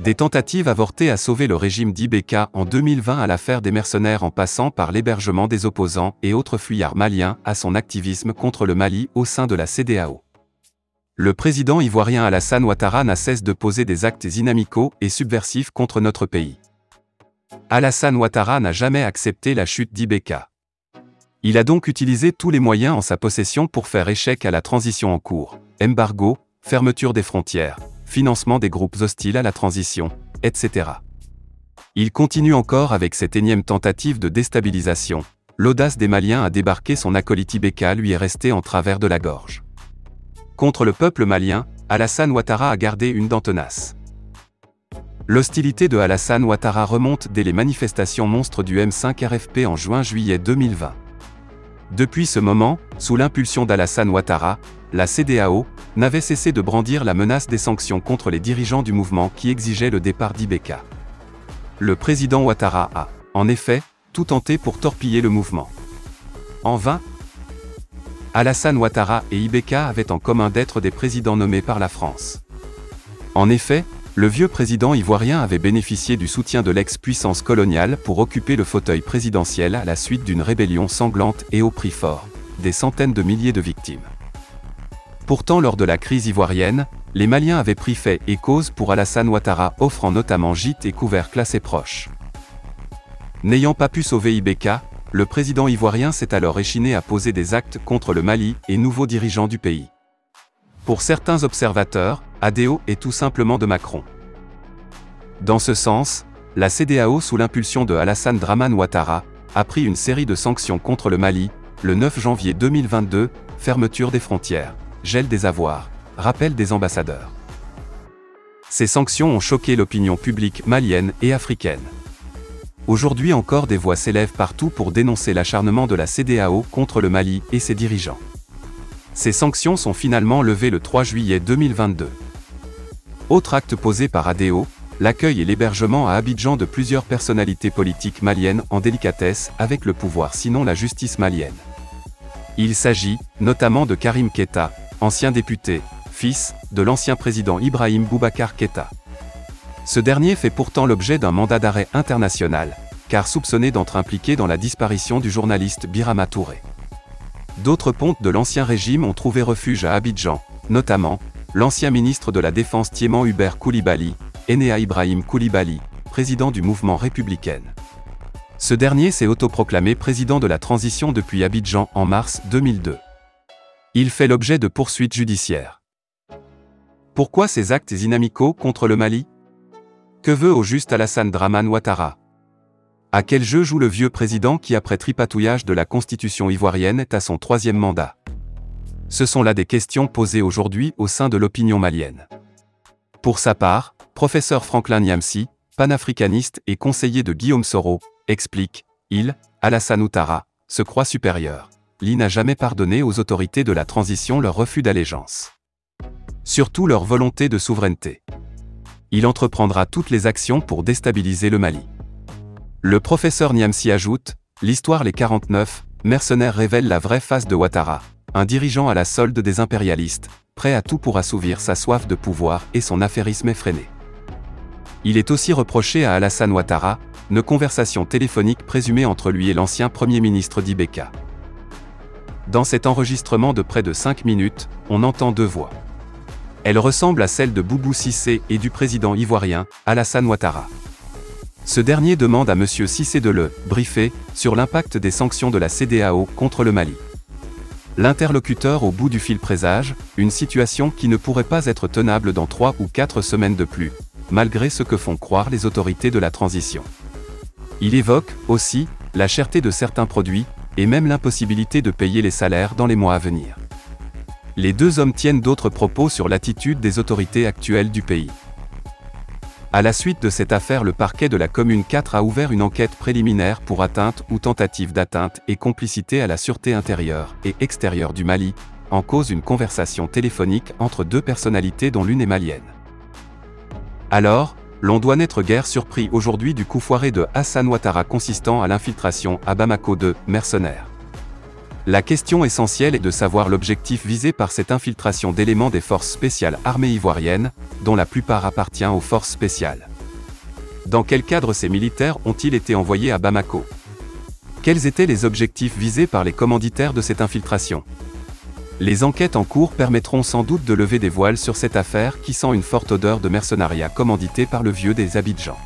Des tentatives avortées à sauver le régime d'Ibeka en 2020 à l'affaire des mercenaires en passant par l'hébergement des opposants et autres fuyards maliens à son activisme contre le Mali au sein de la CEDEAO. Le président ivoirien Alassane Ouattara n'a cesse de poser des actes inamicaux et subversifs contre notre pays. Alassane Ouattara n'a jamais accepté la chute d'Ibeka. Il a donc utilisé tous les moyens en sa possession pour faire échec à la transition en cours, embargo, fermeture des frontières, financement des groupes hostiles à la transition, etc. Il continue encore avec cette énième tentative de déstabilisation. L'audace des Maliens à débarquer son acolyte Ibeka lui est restée en travers de la gorge. Contre le peuple malien, Alassane Ouattara a gardé une dent tenace. L'hostilité de Alassane Ouattara remonte dès les manifestations monstres du M5 RFP en juin-juillet 2020. Depuis ce moment, sous l'impulsion d'Alassane Ouattara, la CEDEAO n'avait cessé de brandir la menace des sanctions contre les dirigeants du mouvement qui exigeaient le départ d'Ibeka. Le président Ouattara a, en effet, tout tenté pour torpiller le mouvement. En vain. Alassane Ouattara et Ibeka avaient en commun d'être des présidents nommés par la France. En effet, le vieux président ivoirien avait bénéficié du soutien de l'ex-puissance coloniale pour occuper le fauteuil présidentiel à la suite d'une rébellion sanglante et au prix fort, des centaines de milliers de victimes. Pourtant, lors de la crise ivoirienne, les Maliens avaient pris fait et cause pour Alassane Ouattara, offrant notamment gîtes et couvercles à ses proches. N'ayant pas pu sauver Ibeka, le président ivoirien s'est alors échiné à poser des actes contre le Mali et nouveaux dirigeants du pays. Pour certains observateurs, ADO est tout simplement de Macron. Dans ce sens, la CEDEAO, sous l'impulsion de Alassane Dramane Ouattara, a pris une série de sanctions contre le Mali, le 9 janvier 2022, fermeture des frontières, gel des avoirs, rappel des ambassadeurs. Ces sanctions ont choqué l'opinion publique malienne et africaine. Aujourd'hui encore, des voix s'élèvent partout pour dénoncer l'acharnement de la CEDEAO contre le Mali et ses dirigeants. Ces sanctions sont finalement levées le 3 juillet 2022. Autre acte posé par ADO, l'accueil et l'hébergement à Abidjan de plusieurs personnalités politiques maliennes en délicatesse avec le pouvoir sinon la justice malienne. Il s'agit, notamment de Karim Keita, ancien député, fils de l'ancien président Ibrahim Boubacar Keita. Ce dernier fait pourtant l'objet d'un mandat d'arrêt international, car soupçonné d'être impliqué dans la disparition du journaliste Birama Touré. D'autres pontes de l'ancien régime ont trouvé refuge à Abidjan, notamment l'ancien ministre de la Défense Thiéman Hubert Koulibaly, Enea Ibrahim Koulibaly, président du mouvement républicain. Ce dernier s'est autoproclamé président de la transition depuis Abidjan en mars 2002. Il fait l'objet de poursuites judiciaires. Pourquoi ces actes inamicaux contre le Mali? Que veut au juste Alassane Dramane Ouattara? À quel jeu joue le vieux président qui, après tripatouillage de la constitution ivoirienne, est à son 3e mandat? Ce sont là des questions posées aujourd'hui au sein de l'opinion malienne. Pour sa part, professeur Franklin Niamsi, panafricaniste et conseiller de Guillaume Soro, explique, Alassane Ouattara, se croit supérieur. Il n'a jamais pardonné aux autorités de la transition leur refus d'allégeance. Surtout leur volonté de souveraineté. Il entreprendra toutes les actions pour déstabiliser le Mali. Le professeur Niamsi ajoute, l'histoire Les 49 mercenaires révèle la vraie face de Ouattara, un dirigeant à la solde des impérialistes, prêt à tout pour assouvir sa soif de pouvoir et son affairisme effréné. Il est aussi reproché à Alassane Ouattara, une conversation téléphonique présumée entre lui et l'ancien Premier ministre d'Ibeka. Dans cet enregistrement de près de 5 minutes, on entend deux voix. Elle ressemble à celle de Boubou Cissé et du président ivoirien, Alassane Ouattara. Ce dernier demande à M. Cissé de le briefer sur l'impact des sanctions de la CEDEAO contre le Mali. L'interlocuteur au bout du fil présage une situation qui ne pourrait pas être tenable dans 3 ou 4 semaines de plus, malgré ce que font croire les autorités de la transition. Il évoque, aussi, la cherté de certains produits, et même l'impossibilité de payer les salaires dans les mois à venir. Les deux hommes tiennent d'autres propos sur l'attitude des autorités actuelles du pays. À la suite de cette affaire, le parquet de la commune 4 a ouvert une enquête préliminaire pour atteinte ou tentative d'atteinte et complicité à la sûreté intérieure et extérieure du Mali, en cause une conversation téléphonique entre deux personnalités dont l'une est malienne. Alors, l'on doit n'être guère surpris aujourd'hui du coup foiré de Alassane Ouattara consistant à l'infiltration à Bamako de mercenaires. La question essentielle est de savoir l'objectif visé par cette infiltration d'éléments des forces spéciales armées ivoiriennes, dont la plupart appartiennent aux forces spéciales. Dans quel cadre ces militaires ont-ils été envoyés à Bamako? Quels étaient les objectifs visés par les commanditaires de cette infiltration? Les enquêtes en cours permettront sans doute de lever des voiles sur cette affaire qui sent une forte odeur de mercenariat commandité par le vieux des Abidjan.